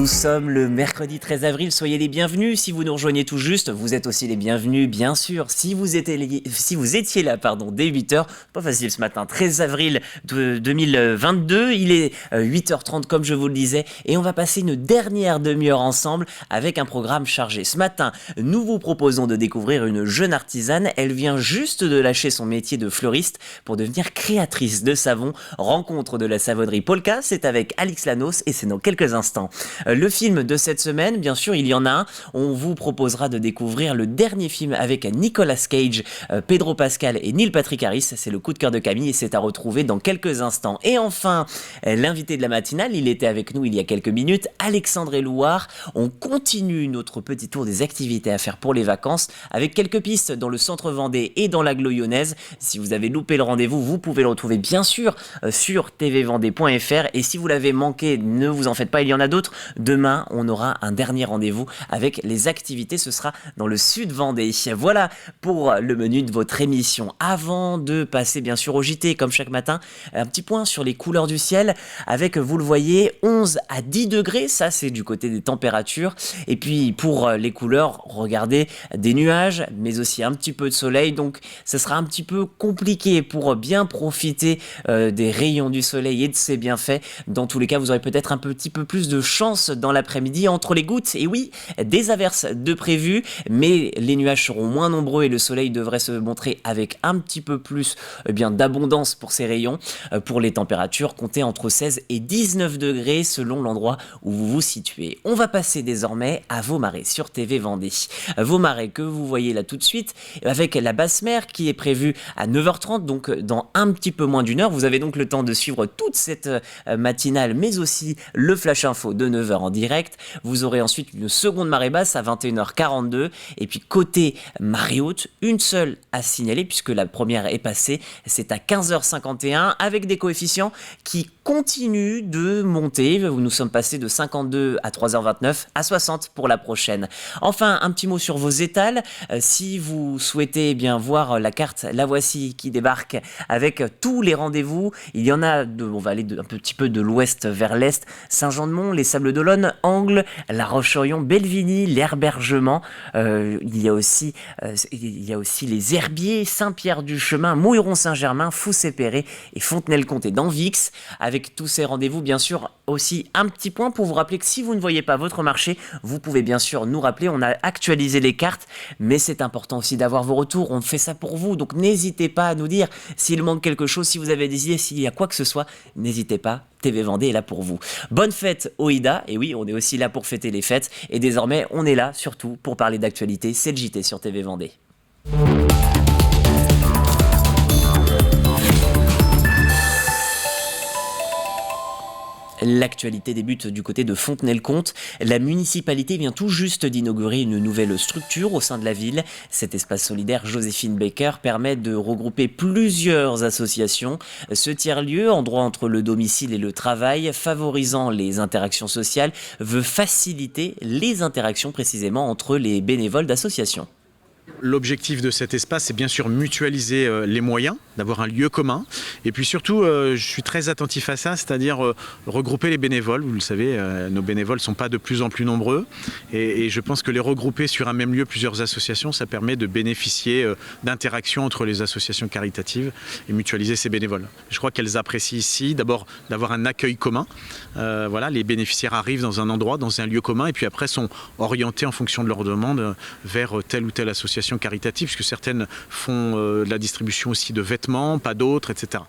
Nous sommes le mercredi 13 avril, soyez les bienvenus. Si vous nous rejoignez tout juste, vous êtes aussi les bienvenus, bien sûr. Si vous étiez là, dès 8h, pas facile ce matin, 13 avril de 2022, il est 8h30 comme je vous le disais, et on va passer une dernière demi-heure ensemble avec un programme chargé. Ce matin, nous vous proposons de découvrir une jeune artisane. Elle vient juste de lâcher son métier de fleuriste pour devenir créatrice de savon. Rencontre de la savonnerie Polka, c'est avec Alix Lanos et c'est dans quelques instants. Le film de cette semaine, bien sûr, il y en a un. On vous proposera de découvrir le dernier film avec Nicolas Cage, Pedro Pascal et Neil Patrick Harris. C'est le coup de cœur de Camille et c'est à retrouver dans quelques instants. Et enfin, l'invité de la matinale, il était avec nous il y a quelques minutes, Alexandre Elouard. On continue notre petit tour des activités à faire pour les vacances avec quelques pistes dans le centre Vendée et dans l'agglo lyonnaise. Si vous avez loupé le rendez-vous, vous pouvez le retrouver bien sûr sur tvvendée.fr et si vous l'avez manqué, ne vous en faites pas, il y en a d'autres. Demain, on aura un dernier rendez-vous avec les activités. Ce sera dans le sud Vendée. Voilà pour le menu de votre émission. Avant de passer bien sûr au JT, comme chaque matin, un petit point sur les couleurs du ciel avec, vous le voyez, 11 à 10 degrés. Ça, c'est du côté des températures. Et puis, pour les couleurs, regardez, des nuages, mais aussi un petit peu de soleil. Donc, ce sera un petit peu compliqué pour bien profiter des rayons du soleil et de ses bienfaits. Dans tous les cas, vous aurez peut-être un petit peu plus de chance dans l'après-midi entre les gouttes. Et oui, des averses de prévues, mais les nuages seront moins nombreux et le soleil devrait se montrer avec un petit peu plus d'abondance pour ces rayons. Pour les températures, comptez entre 16 et 19 degrés selon l'endroit où vous vous situez. On va passer désormais à Vaumaré sur TV Vendée. Vaumaré que vous voyez là tout de suite avec la basse mer qui est prévue à 9h30, donc dans un petit peu moins d'une heure. Vous avez donc le temps de suivre toute cette matinale, mais aussi le Flash Info de 9h en direct. Vous aurez ensuite une seconde marée basse à 21h42 et puis côté marée haute, une seule à signaler puisque la première est passée, c'est à 15h51 avec des coefficients qui continuent de monter. Nous sommes passés de 52 à 3h29 à 60 pour la prochaine. Enfin, un petit mot sur vos étals. Si vous souhaitez voir la carte, la voici qui débarque avec tous les rendez-vous. Il y en a, on va aller un petit peu de l'ouest vers l'est, Saint-Jean-de-Mont, les Sables-d'Olonne, Angles, La Roche-sur-Yon, Belvigny, l'Herbergement. Il y a aussi les Herbiers, Saint-Pierre-du-Chemin, Mouilleron-Saint-Germain, Foussé-Perret et Fontenay-le-Comté dans Vix. Avec tous ces rendez-vous, bien sûr, aussi un petit point pour vous rappeler que si vous ne voyez pas votre marché, vous pouvez bien sûr nous rappeler. On a actualisé les cartes, mais c'est important aussi d'avoir vos retours. On fait ça pour vous, donc n'hésitez pas à nous dire s'il manque quelque chose, si vous avez des idées, s'il y a quoi que ce soit, n'hésitez pas. TV Vendée est là pour vous. Bonne fête au Ida, et oui, on est aussi là pour fêter les fêtes, et désormais, on est là surtout pour parler d'actualité. C'est le JT sur TV Vendée. L'actualité débute du côté de Fontenay-le-Comte. La municipalité vient tout juste d'inaugurer une nouvelle structure au sein de la ville. Cet espace solidaire Joséphine Baker permet de regrouper plusieurs associations. Ce tiers-lieu, endroit entre le domicile et le travail, favorisant les interactions sociales, veut faciliter les interactions précisément entre les bénévoles d'associations. L'objectif de cet espace, c'est bien sûr mutualiser les moyens, d'avoir un lieu commun. Et puis surtout, je suis très attentif à ça, c'est-à-dire regrouper les bénévoles. Vous le savez, nos bénévoles ne sont pas de plus en plus nombreux. Et je pense que les regrouper sur un même lieu, plusieurs associations, ça permet de bénéficier d'interactions entre les associations caritatives et mutualiser ces bénévoles. Je crois qu'elles apprécient ici, d'abord, d'avoir un accueil commun. Les bénéficiaires arrivent dans un endroit, dans un lieu commun, et puis après sont orientés en fonction de leurs demandes vers telle ou telle association caritative, puisque certaines font de la distribution aussi de vêtements, pas d'autres, etc.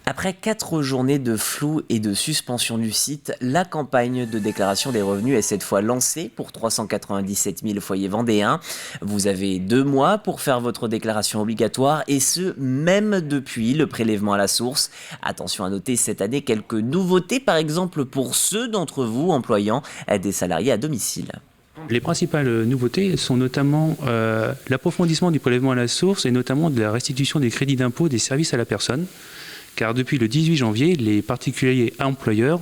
Après 4 journées de flou et de suspension du site, la campagne de déclaration des revenus est cette fois lancée pour 397 000 foyers vendéens. Vous avez 2 mois pour faire votre déclaration obligatoire et ce, même depuis le prélèvement à la source. Attention à noter cette année quelques nouveautés, par exemple pour ceux d'entre vous employant des salariés à domicile. Les principales nouveautés sont notamment l'approfondissement du prélèvement à la source et notamment de la restitution des crédits d'impôt des services à la personne. Car depuis le 18 janvier, les particuliers employeurs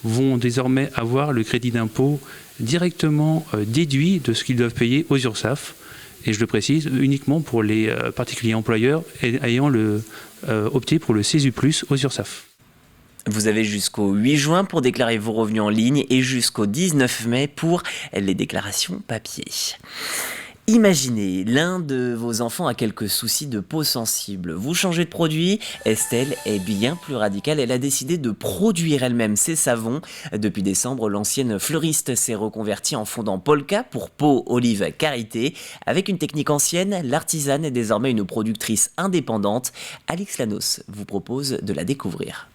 vont désormais avoir le crédit d'impôt directement déduit de ce qu'ils doivent payer aux URSSAF. Et je le précise, uniquement pour les particuliers employeurs ayant opté pour le CESU+, aux URSSAF. Vous avez jusqu'au 8 juin pour déclarer vos revenus en ligne et jusqu'au 19 mai pour les déclarations papier. Imaginez, l'un de vos enfants a quelques soucis de peau sensible. Vous changez de produit, Estelle est bien plus radicale. Elle a décidé de produire elle-même ses savons. Depuis décembre, l'ancienne fleuriste s'est reconvertie en fondant Polka pour peau olive karité. Avec une technique ancienne, l'artisane est désormais une productrice indépendante. Alix Lanos vous propose de la découvrir.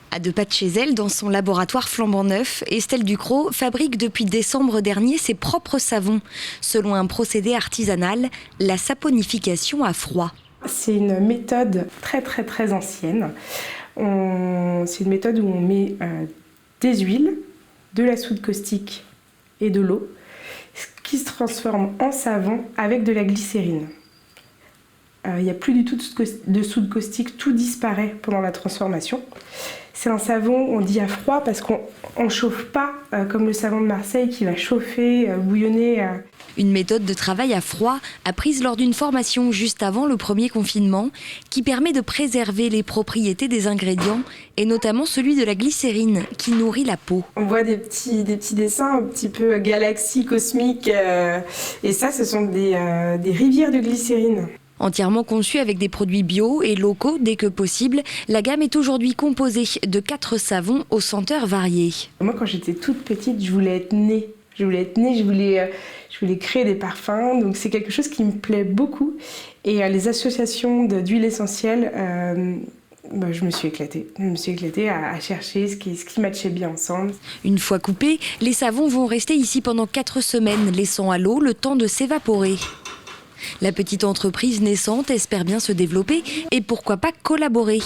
À 2 pas de chez elle, dans son laboratoire flambant neuf, Estelle Ducrot fabrique depuis décembre dernier ses propres savons, selon un procédé artisanal, la saponification à froid. C'est une méthode très ancienne. C'est une méthode où on met des huiles, de la soude caustique et de l'eau, qui se transforme en savon avec de la glycérine. Il n'y a plus du tout de soude caustique, tout disparaît pendant la transformation. C'est un savon, on dit à froid, parce qu'on ne chauffe pas comme le savon de Marseille qui va chauffer, bouillonner. Une méthode de travail à froid apprise lors d'une formation juste avant le premier confinement qui permet de préserver les propriétés des ingrédients et notamment celui de la glycérine qui nourrit la peau. On voit des petits dessins un petit peu galaxies cosmiques et ça, ce sont des rivières de glycérine. Entièrement conçue avec des produits bio et locaux dès que possible, la gamme est aujourd'hui composée de 4 savons aux senteurs variées. Moi, quand j'étais toute petite, je voulais être née. Je voulais créer des parfums, donc c'est quelque chose qui me plaît beaucoup. Et les associations d'huiles essentielles, je me suis éclatée. Je me suis éclatée à chercher ce qui matchait bien ensemble. Une fois coupés, les savons vont rester ici pendant 4 semaines, laissant à l'eau le temps de s'évaporer. La petite entreprise naissante espère bien se développer et pourquoi pas collaborer.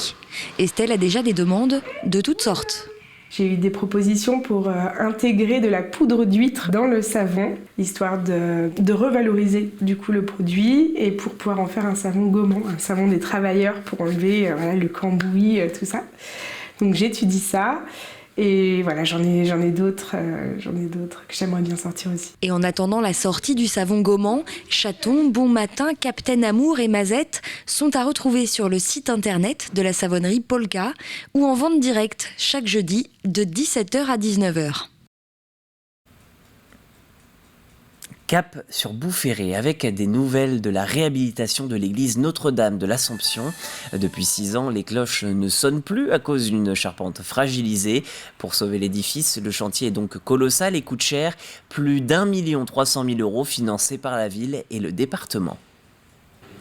Estelle a déjà des demandes de toutes sortes. J'ai eu des propositions pour intégrer de la poudre d'huître dans le savon, histoire de revaloriser du coup le produit et pour pouvoir en faire un savon gommant, un savon des travailleurs pour enlever le cambouis, tout ça. Donc j'étudie ça. Et voilà, j'en ai d'autres que j'aimerais bien sortir aussi. Et en attendant la sortie du savon gommant, Chaton, Bon Matin, Captain Amour et Mazette sont à retrouver sur le site internet de la savonnerie Polka ou en vente directe chaque jeudi de 17h à 19h. Cap sur Boufféré avec des nouvelles de la réhabilitation de l'église Notre-Dame de l'Assomption. Depuis 6 ans, les cloches ne sonnent plus à cause d'une charpente fragilisée. Pour sauver l'édifice, le chantier est donc colossal et coûte cher. Plus d'1 300 000 € financés par la ville et le département.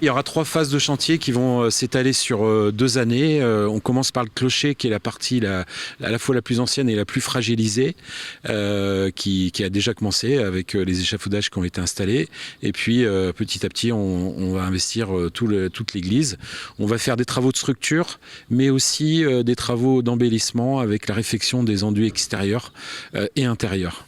Il y aura 3 phases de chantier qui vont s'étaler sur 2 années. On commence par le clocher qui est la partie à la fois la plus ancienne et la plus fragilisée qui a déjà commencé avec les échafaudages qui ont été installés. Et puis petit à petit on va investir toute l'église. On va faire des travaux de structure mais aussi des travaux d'embellissement avec la réfection des enduits extérieurs et intérieurs.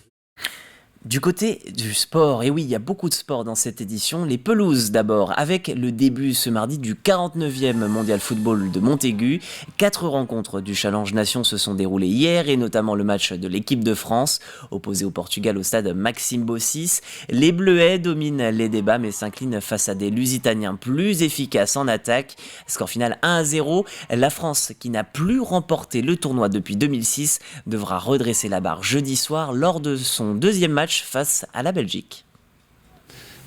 Du côté du sport, et oui, il y a beaucoup de sport dans cette édition. Les pelouses d'abord, avec le début ce mardi du 49e Mondial Football de Montaigu. 4 rencontres du Challenge Nation se sont déroulées hier, et notamment le match de l'équipe de France, opposé au Portugal au stade Maxime Bossis. Les Bleuets dominent les débats, mais s'inclinent face à des Lusitaniens plus efficaces en attaque. Score final 1-0. La France, qui n'a plus remporté le tournoi depuis 2006, devra redresser la barre jeudi soir lors de son 2e match face à la Belgique.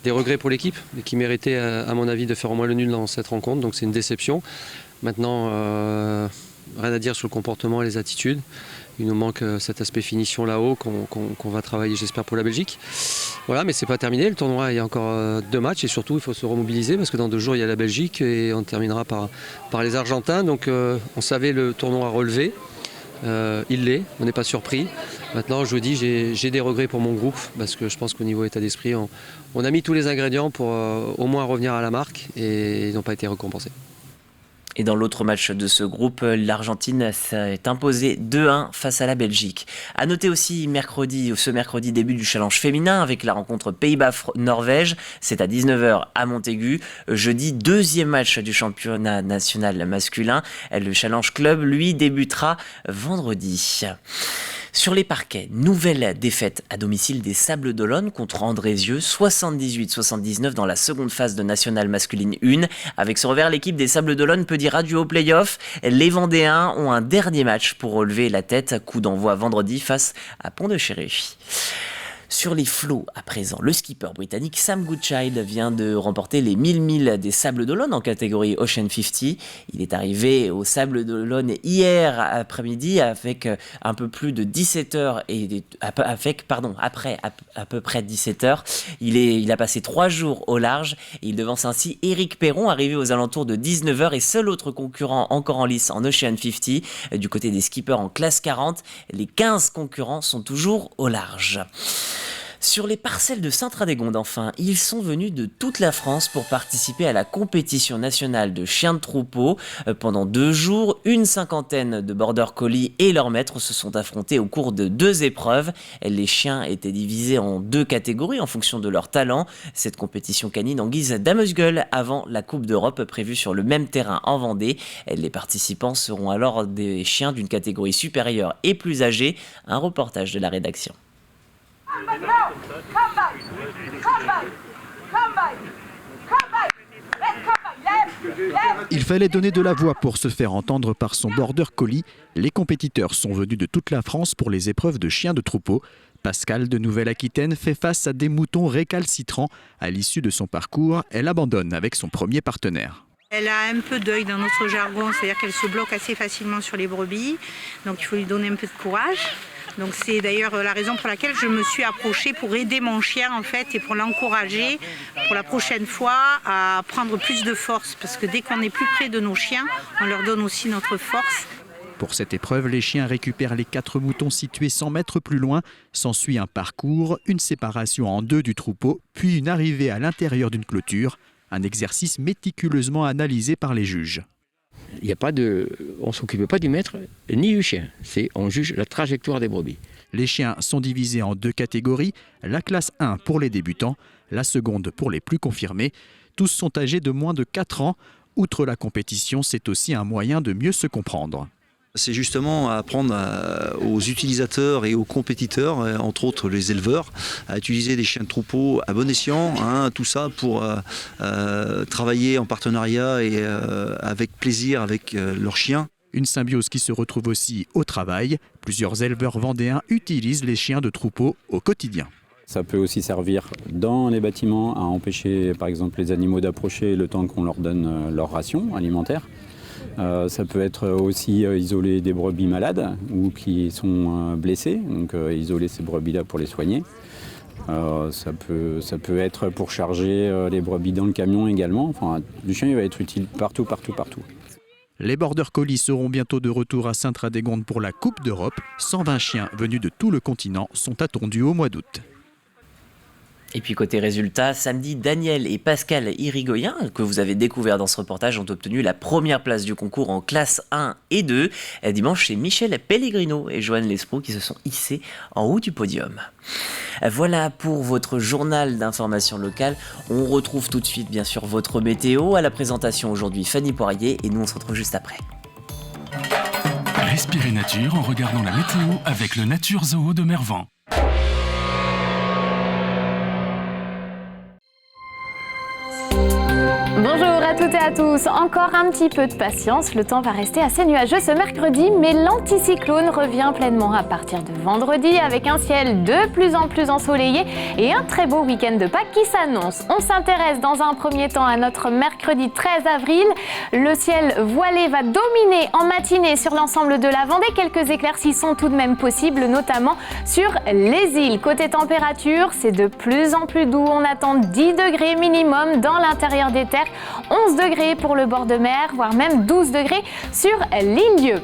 Des regrets pour l'équipe qui méritait à mon avis de faire au moins le nul dans cette rencontre, donc c'est une déception. Maintenant, rien à dire sur le comportement et les attitudes. Il nous manque cet aspect finition là-haut qu'on va travailler, j'espère, pour la Belgique. Voilà, mais c'est pas terminé, le tournoi, il y a encore 2 matchs et surtout il faut se remobiliser parce que dans 2 jours il y a la Belgique et on terminera par les Argentins. Donc on savait le tournoi relevé. Il l'est, on n'est pas surpris. Maintenant, je vous dis, j'ai des regrets pour mon groupe parce que je pense qu'au niveau état d'esprit, on a mis tous les ingrédients pour au moins revenir à la marque et ils n'ont pas été récompensés. Et dans l'autre match de ce groupe, l'Argentine s'est imposée 2-1 face à la Belgique. À noter aussi ce mercredi début du challenge féminin avec la rencontre Pays-Bas-Norvège. C'est à 19h à Montaigu. Jeudi, 2e match du championnat national masculin. Le challenge club, lui, débutera vendredi. Sur les parquets, nouvelle défaite à domicile des Sables d'Olonne contre Andrézieux, 78-79 dans la seconde phase de Nationale Masculine 1. Avec ce revers, l'équipe des Sables d'Olonne peut dire adieu au play-off. Les Vendéens ont un dernier match pour relever la tête. Coup d'envoi vendredi face à Pont-de-Chéry. Sur les flots, à présent, le skipper britannique Sam Goodchild vient de remporter les 1000 milles des Sables d'Olonne en catégorie Ocean 50. Il est arrivé aux Sables d'Olonne hier après-midi avec un peu plus de 17 heures et après à peu près 17 heures. Il a passé 3 jours au large et il devance ainsi Éric Perron, arrivé aux alentours de 19 heures et seul autre concurrent encore en lice en Ocean 50. Du côté des skippers en classe 40, les 15 concurrents sont toujours au large. Sur les parcelles de Sainte-Radegonde, enfin, ils sont venus de toute la France pour participer à la compétition nationale de chiens de troupeau. Pendant 2 jours, une cinquantaine de border collies et leurs maîtres se sont affrontés au cours de 2 épreuves. Les chiens étaient divisés en 2 catégories en fonction de leur talent. Cette compétition canine en guise d'amuse-gueule avant la Coupe d'Europe prévue sur le même terrain en Vendée. Les participants seront alors des chiens d'une catégorie supérieure et plus âgés. Un reportage de la rédaction. Il fallait donner de la voix pour se faire entendre par son border collie. Les compétiteurs sont venus de toute la France pour les épreuves de chiens de troupeau. Pascal de Nouvelle-Aquitaine fait face à des moutons récalcitrants. À l'issue de son parcours, elle abandonne avec son premier partenaire. Elle a un peu d'œil dans notre jargon, c'est-à-dire qu'elle se bloque assez facilement sur les brebis. Donc il faut lui donner un peu de courage. Donc c'est d'ailleurs la raison pour laquelle je me suis approchée pour aider mon chien en fait et pour l'encourager pour la prochaine fois à prendre plus de force. Parce que dès qu'on est plus près de nos chiens, on leur donne aussi notre force. Pour cette épreuve, les chiens récupèrent les 4 moutons situés 100 mètres plus loin. S'ensuit un parcours, une séparation en 2 du troupeau, puis une arrivée à l'intérieur d'une clôture. Un exercice méticuleusement analysé par les juges. On ne s'occupe pas du maître ni du chien. On juge la trajectoire des brebis. Les chiens sont divisés en 2 catégories. La classe 1 pour les débutants, la seconde pour les plus confirmés. Tous sont âgés de moins de 4 ans. Outre la compétition, c'est aussi un moyen de mieux se comprendre. C'est justement apprendre aux utilisateurs et aux compétiteurs, entre autres les éleveurs, à utiliser des chiens de troupeau à bon escient, tout ça pour travailler en partenariat et avec plaisir avec leurs chiens. Une symbiose qui se retrouve aussi au travail. Plusieurs éleveurs vendéens utilisent les chiens de troupeau au quotidien. Ça peut aussi servir dans les bâtiments à empêcher par exemple les animaux d'approcher le temps qu'on leur donne leur ration alimentaire. Ça peut être aussi isoler des brebis malades ou qui sont blessées, donc isoler ces brebis-là pour les soigner. Ça peut être pour charger les brebis dans le camion également. Enfin, le chien il va être utile partout. Les border collies seront bientôt de retour à Sainte-Radegonde pour la Coupe d'Europe. 120 chiens venus de tout le continent sont attendus au mois d'août. Et puis côté résultats, samedi, Daniel et Pascal Irigoyen, que vous avez découvert dans ce reportage, ont obtenu la première place du concours en classe 1 et 2. Dimanche, c'est Michel Pellegrino et Joanne Lesproux qui se sont hissés en haut du podium. Voilà pour votre journal d'information locale. On retrouve tout de suite, bien sûr, votre météo. À la présentation aujourd'hui, Fanny Poirier, et nous, on se retrouve juste après. Respirez nature en regardant la météo avec le Nature Zoo de Mervan. Bonjour à toutes et à tous, encore un petit peu de patience, le temps va rester assez nuageux ce mercredi, mais l'anticyclone revient pleinement à partir de vendredi avec un ciel de plus en plus ensoleillé et un très beau week-end de Pâques qui s'annonce. On s'intéresse dans un premier temps à notre mercredi 13 avril. Le ciel voilé va dominer en matinée sur l'ensemble de la Vendée. Quelques éclaircies sont tout de même possibles, notamment sur les îles. Côté température, c'est de plus en plus doux, on attend 10 degrés minimum dans l'intérieur des terres. 11 degrés pour le bord de mer, voire même 12 degrés sur l'île Dieu.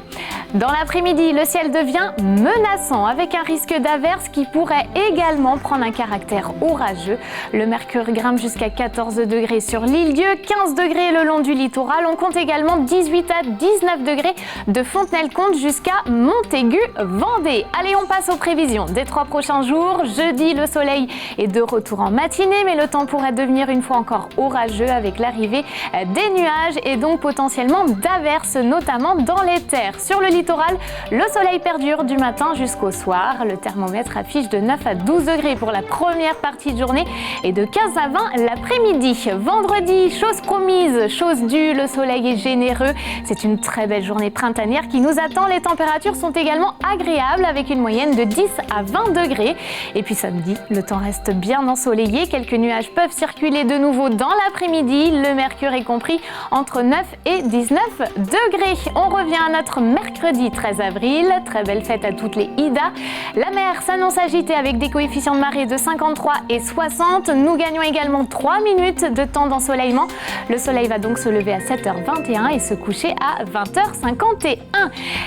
Dans l'après-midi, le ciel devient menaçant avec un risque d'averse qui pourrait également prendre un caractère orageux. Le mercure grimpe jusqu'à 14 degrés sur l'île Dieu, 15 degrés le long du littoral. On compte également 18 à 19 degrés de Fontenay-le-Comte jusqu'à Montaigu-Vendée. Allez, on passe aux prévisions des 3 prochains jours. Jeudi, le soleil est de retour en matinée, mais le temps pourrait devenir une fois encore orageux avec l'arrivée des nuages et donc potentiellement d'averses, notamment dans les terres. Sur le littoral, le soleil perdure du matin jusqu'au soir. Le thermomètre affiche de 9 à 12 degrés pour la première partie de journée et de 15 à 20 l'après-midi. Vendredi, chose promise, chose due, le soleil est généreux. C'est une très belle journée printanière qui nous attend. Les températures sont également agréables avec une moyenne de 10 à 20 degrés. Et puis samedi, le temps reste bien ensoleillé. Quelques nuages peuvent circuler de nouveau dans l'après-midi. Le mercure est compris entre 9 et 19 degrés. On revient à notre mercredi 13 avril. Très belle fête à toutes les Ida. La mer s'annonce agitée avec des coefficients de marée de 53 et 60. Nous gagnons également 3 minutes de temps d'ensoleillement. Le soleil va donc se lever à 7h21 et se coucher à 20h51.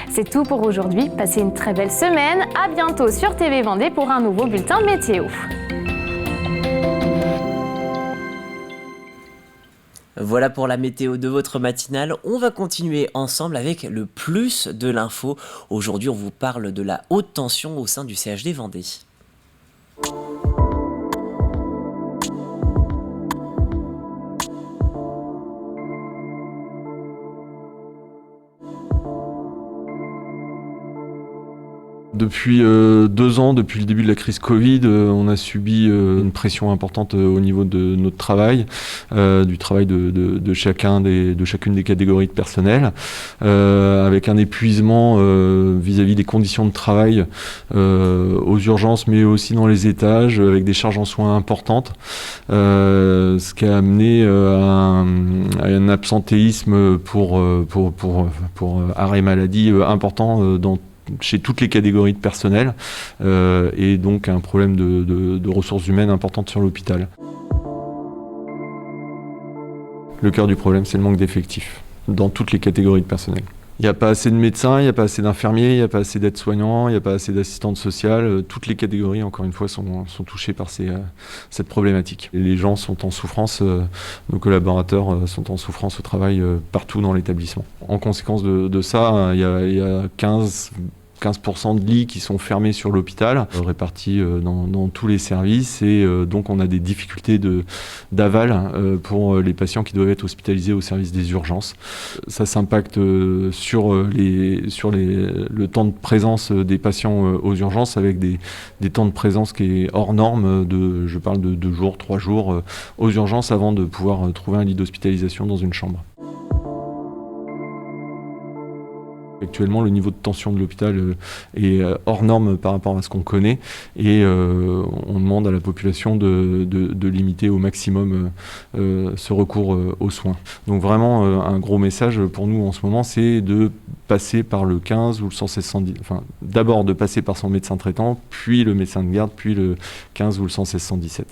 C'est tout pour aujourd'hui. Passez une très belle semaine. À bientôt sur TV Vendée pour un nouveau bulletin météo. Voilà pour la météo de votre matinale. On va continuer ensemble avec le plus de l'info. Aujourd'hui, on vous parle de la haute tension au sein du CHD Vendée. Depuis 2 ans, depuis le début de la crise Covid, on a subi une pression importante au niveau de notre travail, du travail de chacune des catégories de personnel, avec un épuisement vis-à-vis des conditions de travail aux urgences, mais aussi dans les étages, avec des charges en soins importantes, ce qui a amené à un absentéisme pour arrêt maladie important chez toutes les catégories de personnel et donc un problème de ressources humaines importantes sur l'hôpital. Le cœur du problème, c'est le manque d'effectifs dans toutes les catégories de personnel. Il n'y a pas assez de médecins, il n'y a pas assez d'infirmiers, il n'y a pas assez d'aides-soignants, il n'y a pas assez d'assistantes sociales. Toutes les catégories, encore une fois, sont touchées par cette problématique. Et les gens sont en souffrance, nos collaborateurs sont en souffrance au travail partout dans l'établissement. En conséquence de ça, il y a 15% de lits qui sont fermés sur l'hôpital, répartis dans tous les services, et donc on a des difficultés d'aval pour les patients qui doivent être hospitalisés au service des urgences. Ça s'impacte sur le temps de présence des patients aux urgences, avec des temps de présence qui est hors norme, je parle de 2 jours, 3 jours aux urgences avant de pouvoir trouver un lit d'hospitalisation dans une chambre. Actuellement, le niveau de tension de l'hôpital est hors norme par rapport à ce qu'on connaît, et on demande à la population de limiter au maximum ce recours aux soins. Donc vraiment, un gros message pour nous en ce moment, c'est de passer par le 15 ou le 116-110, enfin d'abord de passer par son médecin traitant, puis le médecin de garde, puis le 15 ou le 116-117.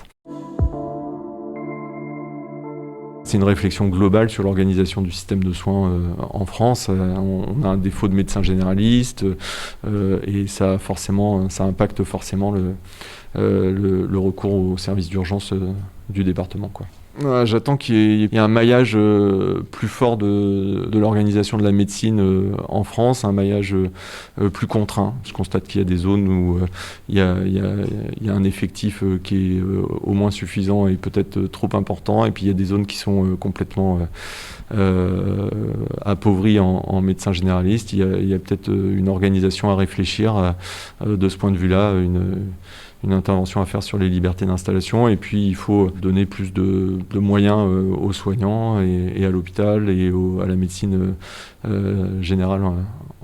C'est une réflexion globale sur l'organisation du système de soins en France. On a un défaut de médecins généralistes et ça impacte forcément le recours aux services d'urgence du département, quoi. J'attends qu'il y ait un maillage plus fort de l'organisation de la médecine en France, un maillage plus contraint. Je constate qu'il y a des zones où il y a un effectif qui est au moins suffisant et peut-être trop important, et puis il y a des zones qui sont complètement appauvries en médecins généralistes. Il y a peut-être une organisation à réfléchir de ce point de vue-là, une intervention à faire sur les libertés d'installation, et puis il faut donner plus de moyens aux soignants et à l'hôpital et à la médecine générale,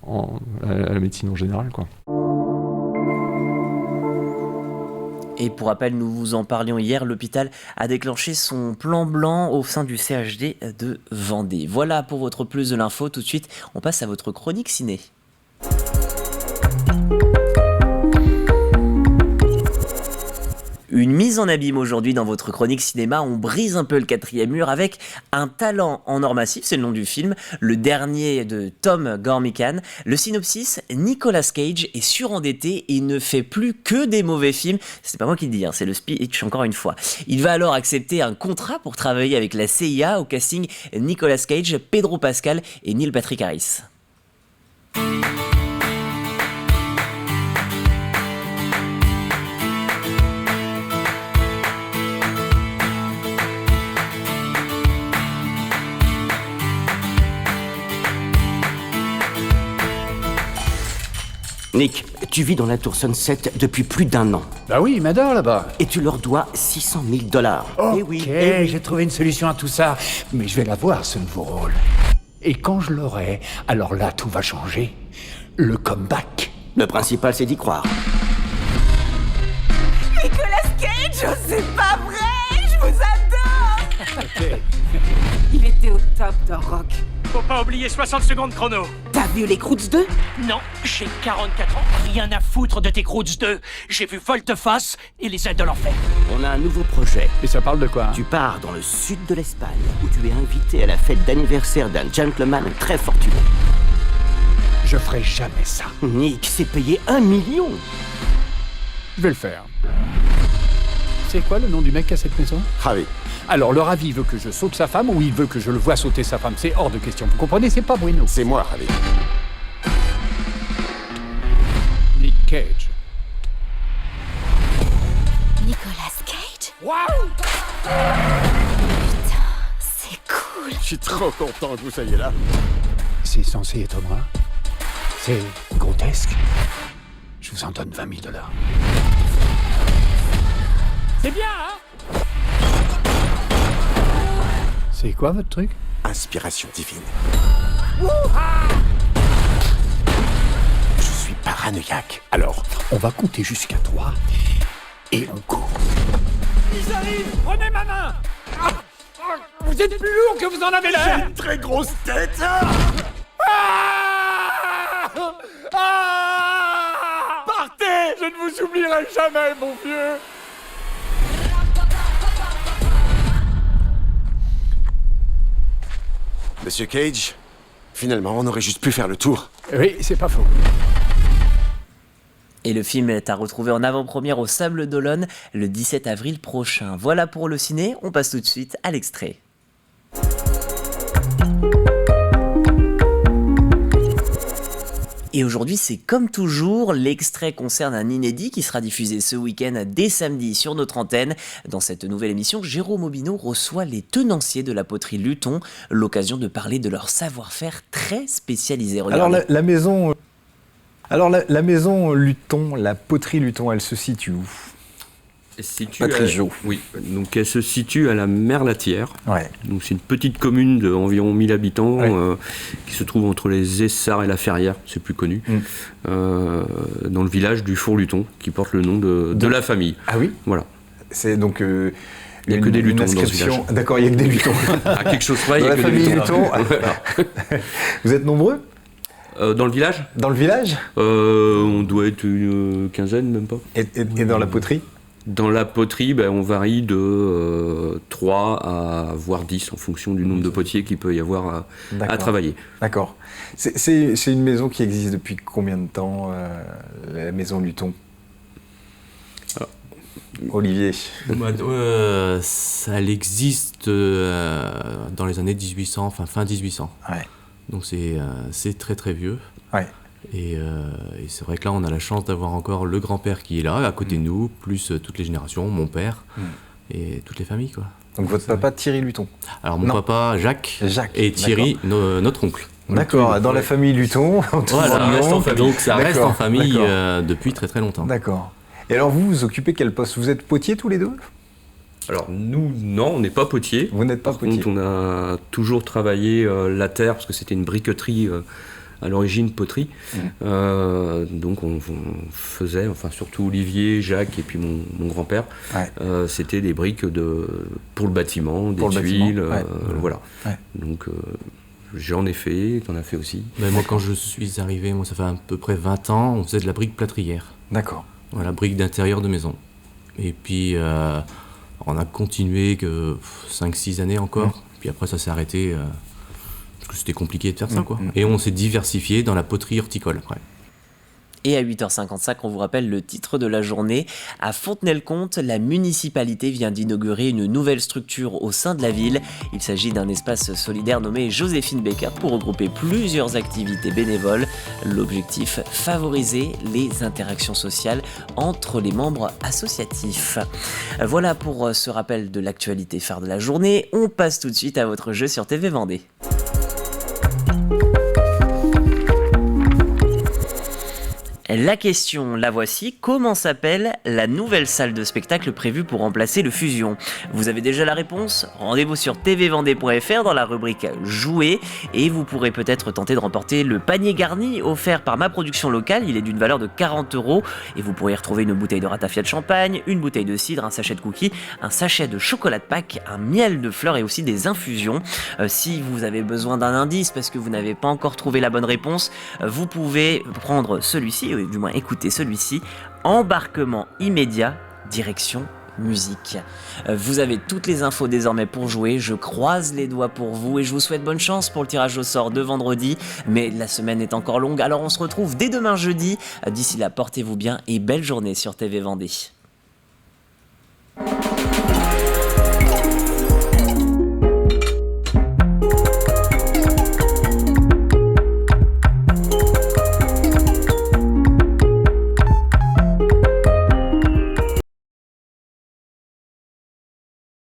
à la médecine en général, quoi. Et pour rappel, nous vous en parlions hier, l'hôpital a déclenché son plan blanc au sein du CHD de Vendée. Voilà pour votre plus de l'info. Tout de suite, on passe à votre chronique ciné. Une mise en abîme aujourd'hui dans votre chronique cinéma. On brise un peu le 4e mur avec Un talent en or massif, c'est le nom du film, le dernier de Tom Gormican. Le synopsis: Nicolas Cage est surendetté et ne fait plus que des mauvais films. C'est pas moi qui le dis, c'est le speech encore une fois. Il va alors accepter un contrat pour travailler avec la CIA. Au casting, Nicolas Cage, Pedro Pascal et Neil Patrick Harris. Nick, tu vis dans la tour Sunset depuis plus d'1 an. Bah oui, il m'adore là-bas. Et tu leur dois $600 000. Ok, j'ai trouvé une solution à tout ça. Mais je vais l'avoir, ce nouveau rôle. Et quand je l'aurai, alors là, tout va changer. Le comeback. Le principal, c'est d'y croire. Nicolas Cage, oh, c'est pas vrai, je vous adore. Il était au top dans Rock. Faut pas oublier 60 secondes chrono. T'as vu les Croods 2? Non, j'ai 44 ans, rien à foutre de tes Croods 2. J'ai vu Volte-Face et les ailes de l'enfer. On a un nouveau projet. Et ça parle de quoi? Tu pars dans le sud de l'Espagne, où tu es invité à la fête d'anniversaire d'un gentleman très fortuné. Je ferai jamais ça. Nick s'est payé $1 million. Je vais le faire. C'est quoi le nom du mec qui a cette maison? Ravi. Alors, le Ravi veut que je saute sa femme ou il veut que je le voie sauter sa femme? C'est hors de question. Vous comprenez? C'est pas Bueno. C'est moi, Ravi. Nick Cage. Nicolas Cage? Waouh! Putain, c'est cool. Je suis trop content que vous soyez là. C'est censé être moi. C'est grotesque. Je vous en donne $20 000. C'est bien, hein? C'est quoi votre truc? Inspiration divine. Je suis paranoïaque. Alors, on va compter jusqu'à 3 et on court. Ils arrivent, prenez ma main. Vous êtes plus lourd que vous en avez l'air. J'ai une très grosse tête. Partez! Je ne vous oublierai jamais, mon vieux. Monsieur Cage, finalement, on aurait juste pu faire le tour. Oui, c'est pas faux. Et le film est à retrouver en avant-première au Sable d'Olonne le 17 avril prochain. Voilà pour le ciné, on passe tout de suite à l'extrait. Et aujourd'hui, c'est comme toujours, l'extrait concerne un inédit qui sera diffusé ce week-end dès samedi sur notre antenne. Dans cette nouvelle émission, Jérôme Aubineau reçoit les tenanciers de la poterie Luton, l'occasion de parler de leur savoir-faire très spécialisé. Regardez. Alors la maison... la maison Luton, la poterie Luton, elle se situe où? Oui, donc elle se situe à la Merlatière. Ouais. Donc c'est une petite commune d'environ 1000 habitants qui se trouve entre les Essarts et la Ferrière, c'est plus connu, dans le village du Four-Luton, qui porte le nom de la famille. Ah oui? Voilà. C'est donc... il n'y a que des Lutons dans ce village. D'accord, il n'y a que des Lutons. À quelque chose près, il n'y a que des Lutons. Vous êtes nombreux? Dans le village? Dans le village? On doit être une quinzaine, même pas. Et dans la poterie? Dans la poterie, on varie de 3 à voire 10 en fonction du nombre de potiers qu'il peut y avoir à travailler. D'accord. C'est une maison qui existe depuis combien de temps, la maison Luton? Olivier? Ça existe dans les années 1800, enfin fin 1800. Ouais. Donc c'est très très vieux. Ouais. Et c'est vrai que là, on a la chance d'avoir encore le grand-père qui est là, à côté de nous, plus toutes les générations, mon père et toutes les familles, quoi. Donc votre papa, Thierry Luton? Alors mon papa, Jacques et Thierry, notre oncle. D'accord, dans la famille Luton. Voilà, donc ça reste en famille depuis très très longtemps. D'accord. Et alors vous occupez quel poste? Vous êtes potier tous les deux? Alors nous, non, on n'est pas potier. Vous n'êtes pas potier? Par contre, on a toujours travaillé la terre, parce que c'était une briqueterie... à l'origine poterie, donc on faisait, enfin surtout Olivier, Jacques et puis mon grand-père, c'était des briques pour le bâtiment, des tuiles, voilà. Ouais. Donc j'en ai fait, t'en as fait aussi. Mais moi quand je suis arrivé, ça fait à peu près 20 ans, on faisait de la brique plâtrière. D'accord. Voilà, brique d'intérieur de maison. Et puis on a continué que 5-6 années encore, puis après ça s'est arrêté. Parce que c'était compliqué de faire ça, quoi. Et on s'est diversifié dans la poterie horticole après. Et à 8h55, on vous rappelle le titre de la journée. À Fontenay-le-Comte, la municipalité vient d'inaugurer une nouvelle structure au sein de la ville. Il s'agit d'un espace solidaire nommé Joséphine Baker pour regrouper plusieurs activités bénévoles. L'objectif, favoriser les interactions sociales entre les membres associatifs. Voilà pour ce rappel de l'actualité phare de la journée. On passe tout de suite à votre jeu sur TV Vendée. La question, la voici. Comment s'appelle la nouvelle salle de spectacle prévue pour remplacer le Fusion? Vous avez déjà la réponse? Rendez-vous sur tvvendée.fr dans la rubrique Jouer et vous pourrez peut-être tenter de remporter le panier garni offert par ma production locale. Il est d'une valeur de 40 € et vous pourrez y retrouver une bouteille de ratafia de champagne, une bouteille de cidre, un sachet de cookies, un sachet de chocolat de Pâques, un miel de fleurs et aussi des infusions. Si vous avez besoin d'un indice parce que vous n'avez pas encore trouvé la bonne réponse, vous pouvez prendre celui-ci, ou du moins écouter celui-ci. Embarquement immédiat, direction musique. Vous avez toutes les infos désormais pour jouer. Je croise les doigts pour vous et je vous souhaite bonne chance pour le tirage au sort de vendredi. Mais la semaine est encore longue, alors on se retrouve dès demain jeudi. D'ici là, portez-vous bien et belle journée sur TV Vendée.